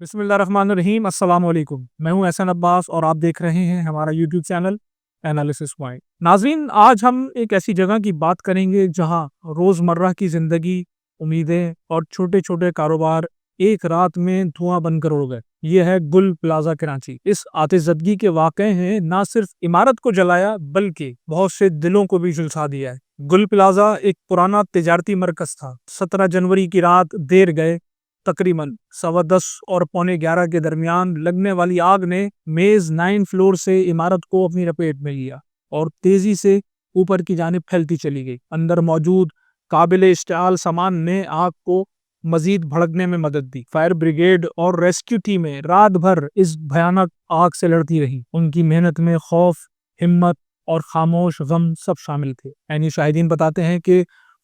بسم اللہ الرحمن الرحیم، السلام علیکم۔ میں ہوں احسن عباس اور آپ دیکھ رہے ہیں ہمارا یوٹیوب چینل انالیسس پوائنٹ۔ ناظرین، آج ہم ایک ایسی جگہ کی بات کریں گے جہاں روزمرہ کی زندگی، امیدیں اور چھوٹے چھوٹے کاروبار ایک رات میں دھواں بن کر اڑ گئے۔ یہ ہے گل پلازا کراچی۔ اس آتش زدگی کے واقعے ہیں نہ صرف عمارت کو جلایا بلکہ بہت سے دلوں کو بھی جھلسا دیا ہے۔ گل پلازا ایک پرانا تجارتی مرکز تھا۔ 17 جنوری کی رات دیر گئے تقریباً 10:15 اور 11:15 کے درمیان لگنے والی آگ نے میز 9 فلور سے عمارت کو اپنی لپیٹ میں لیا اور تیزی سے اوپر کی جانب پھیلتی چلی گئی۔ اندر موجود قابل اشتعال سامان نے آگ کو مزید بھڑکنے میں مدد دی۔ فائر بریگیڈ اور ریسکیو ٹیمیں رات بھر اس بھیانک آگ سے لڑتی رہیں۔ ان کی محنت میں خوف، ہمت اور خاموش غم سب شامل تھے۔ یعنی شاہدین بتاتے ہیں کہ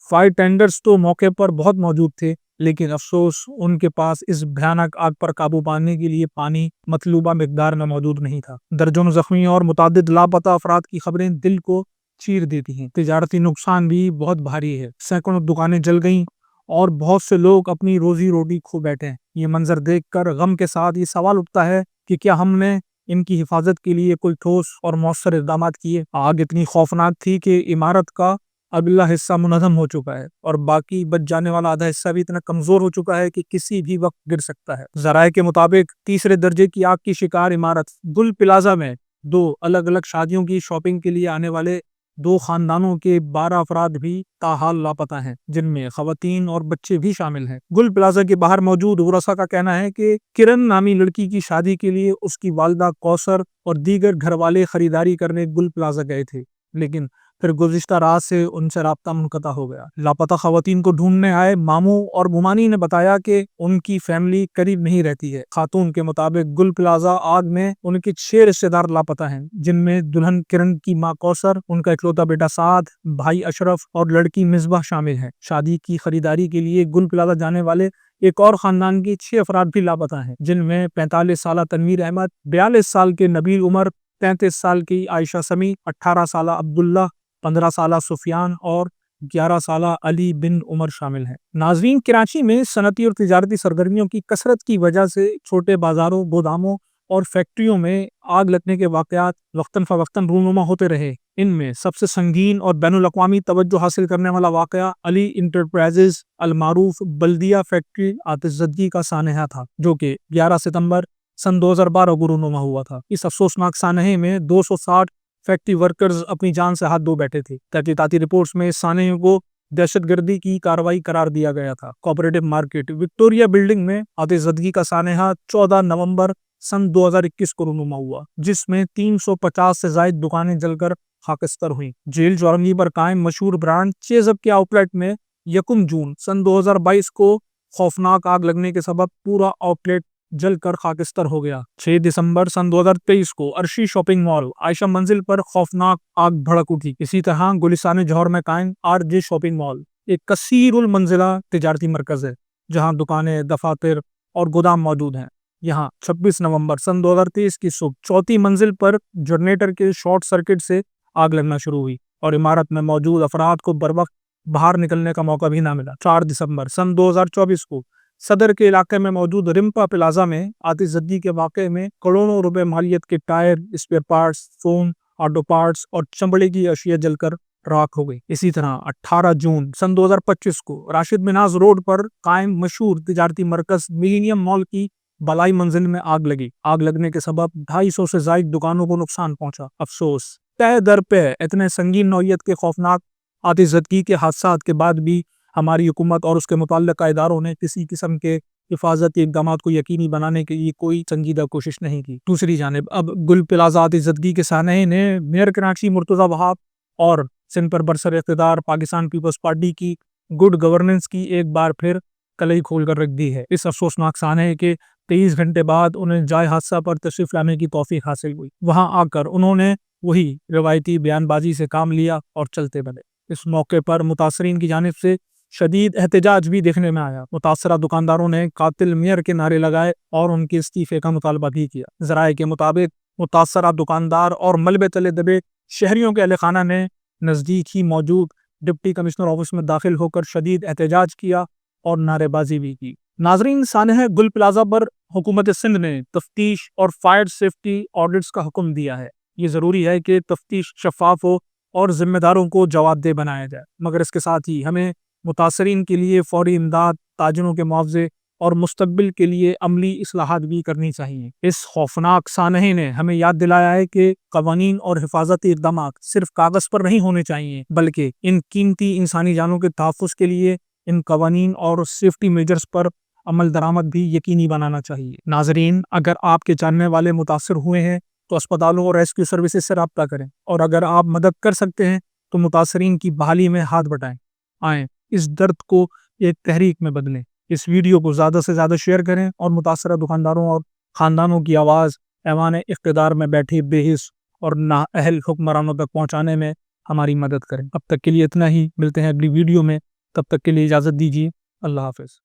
فائر ٹینڈرز تو موقع پر بہت موجود تھے، لیکن افسوس ان کے پاس اس بھیانک آگ پر قابو پانے کے لیے پانی مطلوبہ مقدار میں موجود نہیں تھا۔ درجنوں زخمی اور متعدد لاپتہ افراد کی خبریں دل کو چیر دیتی ہیں۔ تجارتی نقصان بھی بہت بھاری ہے۔ سینکڑوں دکانیں جل گئیں اور بہت سے لوگ اپنی روزی روٹی کھو بیٹھے ہیں۔ یہ منظر دیکھ کر غم کے ساتھ یہ سوال اٹھتا ہے کہ کیا ہم نے ان کی حفاظت کے لیے کوئی ٹھوس اور مؤثر اقدامات کیے؟ آگ اتنی خوفناک تھی کہ عمارت کا اگلا حصہ منہدم ہو چکا ہے اور باقی بچ جانے والا آدھا حصہ بھی اتنا کمزور ہو چکا ہے کہ کسی بھی وقت گر سکتا ہے۔ ذرائع کے مطابق تیسرے درجے کی آگ کی شکار عمارت گل پلازا میں 2 الگ الگ شادیوں کی شاپنگ کے لیے آنے والے 2 خاندانوں کے 12 افراد بھی تاحال لاپتہ ہیں، جن میں خواتین اور بچے بھی شامل ہیں۔ گل پلازا کے باہر موجود ورثاء کا کہنا ہے کہ کرن نامی لڑکی کی شادی کے لیے اس کی والدہ کوثر اور دیگر گھر والے خریداری کرنے گل پلازا گئے تھے، لیکن پھر گزشتہ رات سے ان سے رابطہ منقطع ہو گیا۔ لاپتہ خواتین کو ڈھونڈنے آئے ماموں اور ممانی نے بتایا کہ ان کی فیملی قریب نہیں رہتی ہے۔ خاتون کے مطابق گل پلازا آگ میں ان کے 6 رشتہ دار لاپتہ ہیں، جن میں دلہن کرن کی ماں کوثر، ان کا اکلوتا بیٹا سعد، بھائی اشرف اور لڑکی مصباح شامل ہیں۔ شادی کی خریداری کے لیے گل پلازا جانے والے ایک اور خاندان کے 6 افراد بھی لاپتہ ہیں، جن میں 45 سالہ تنویر احمد، 42 سال کے نبیل عمر، 33 سال کی عائشہ سمیع، 18 سالہ عبداللہ، 15 سالہ سفیان اور 11 سالہ علی بن عمر شامل ہیں۔ ناظرین، کراچی میں صنعتی اور تجارتی سرگرمیوں کی کثرت کی وجہ سے چھوٹے بازاروں، گوداموں اور فیکٹریوں میں آگ لگنے کے واقعات وقتاً فوقتاً رونما ہوتے رہے۔ ان میں سب سے سنگین اور بین الاقوامی توجہ حاصل کرنے والا واقعہ علی انٹرپرائزز المعروف بلدیہ فیکٹری آتش زدگی کا سانحہ تھا، جو کہ 11 ستمبر سن 2012 کو رونما ہوا تھا۔ اس افسوسناک سانحے میں 260 فیکٹری ورکرز اپنی جان سے ہاتھ دھو بیٹھے تھے۔ تحقیقاتی رپورٹس میں اس سانحے کو دہشت گردی کی کارروائی قرار دیا گیا تھا۔ کوآپریٹو مارکیٹ وکٹوریہ بلڈنگ میں آتش زدگی کا سانحہ 14 نومبر سن 2021 کو رونما ہوا، جس میں 350 سے زائد دکانیں جل کر خاکستر ہوئیں۔ جیل چورنگی پر قائم مشہور برانڈ چیزب کے آؤٹ لیٹ میں 1 جون سن 2022 کو خوفناک آگ لگنے کے سبب پورا آؤٹ لیٹ جل کر خاکستر ہو گیا۔ 6 دسمبر سن 2023 کو عرشی شاپنگ مال عائشہ منزل پر خوفناک آگ بھڑک اٹھی۔ اسی طرح گلستان جوہر میں قائم RJ شاپنگ مال ایک کثیر المنزلہ تجارتی مرکز ہے، جہاں دکانیں، دفاتر اور گودام موجود ہیں۔ یہاں 26 نومبر سن 2023 کی صبح 4تھی منزل پر جنریٹر کے شارٹ سرکٹ سے آگ لگنا شروع ہوئی اور عمارت میں موجود افراد کو بروقت باہر نکلنے کا موقع بھی نہ ملا۔ 4 دسمبر سن 2024 کو صدر کے علاقے میں موجود رمپا پلازا میں آتش زدگی کے واقعے میں کروڑوں روپے مالیت کے tyre, spare parts, phone, auto parts اور چمڑے کی اشیاء جل کر راکھ ہو گئی۔ اسی طرح 18 جون سن 2025 کو راشد مناز روڈ پر قائم مشہور تجارتی مرکز ملینیم مال کی بالائی منزل میں آگ لگی۔ آگ لگنے کے سبب 250 سے زائد دکانوں کو نقصان پہنچا۔ افسوس، تہ در پہ اتنے سنگین نوعیت کے خوفناک آتش زدگی کے حادثات کے بعد بھی ہماری حکومت اور اس کے متعلقہ اداروں نے کسی قسم کے حفاظتی اقدامات کو یقینی بنانے کے لیے کوئی سنجیدہ کوشش نہیں کی۔ دوسری جانب اب گل پلازا آتش زدگی کے سانحے نے میئر کراچی مرتضی وہاب اور سندھ پر برسر اقتدار پاکستان پیپلز پارٹی کی گڈ گورننس کی ایک بار پھر کلئی کھول کر رکھ دی ہے۔ اس افسوسناک سانحے کے 23 گھنٹے بعد انہیں جائے حادثہ پر تشریف لانے کی توفیق حاصل ہوئی۔ وہاں آ کر انہوں نے وہی روایتی بیان بازی سے کام لیا اور چلتے بنے۔ اس موقع پر متاثرین کی جانب سے شدید احتجاج بھی دیکھنے میں آیا۔ متاثرہ دکانداروں نے قاتل میئر کے نعرے لگائے اور ان کے استعفے کا مطالبہ بھی کیا۔ ذرائع کے مطابق متاثرہ دکاندار اور ملبے تلے دبے شہریوں کے اہل خانہ نے نزدیک ہی موجود ڈپٹی کمشنر آفس میں داخل ہو کر شدید احتجاج کیا اور نعرے بازی بھی کی۔ ناظرین، سانحہ گل پلازا پر حکومت سندھ نے تفتیش اور فائر سیفٹی آڈٹس کا حکم دیا ہے۔ یہ ضروری ہے کہ تفتیش شفاف ہو اور ذمہ داروں کو جواب دہ بنایا جائے، مگر اس کے ساتھ ہی ہمیں متاثرین کے لیے فوری امداد، تاجروں کے معاوضے اور مستقبل کے لیے عملی اصلاحات بھی کرنی چاہیے۔ اس خوفناک سانحے نے ہمیں یاد دلایا ہے کہ قوانین اور حفاظتی اقدامات صرف کاغذ پر نہیں ہونے چاہیے، بلکہ ان قیمتی انسانی جانوں کے تحفظ کے لیے ان قوانین اور سیفٹی میجرز پر عمل درآمد بھی یقینی بنانا چاہیے۔ ناظرین، اگر آپ کے جاننے والے متاثر ہوئے ہیں تو اسپتالوں اور ریسکیو سروسز سے رابطہ کریں، اور اگر آپ مدد کر سکتے ہیں تو متاثرین کی بحالی میں ہاتھ بٹائیں۔ آئیں اس درد کو ایک تحریک میں بدلیں۔ اس ویڈیو کو زیادہ سے زیادہ شیئر کریں اور متاثرہ دکانداروں اور خاندانوں کی آواز ایوان اقتدار میں بیٹھے بے حس اور نااہل حکمرانوں تک پہنچانے میں ہماری مدد کریں۔ اب تک کے لیے اتنا ہی، ملتے ہیں اگلی ویڈیو میں، تب تک کے لیے اجازت دیجیے۔ اللہ حافظ۔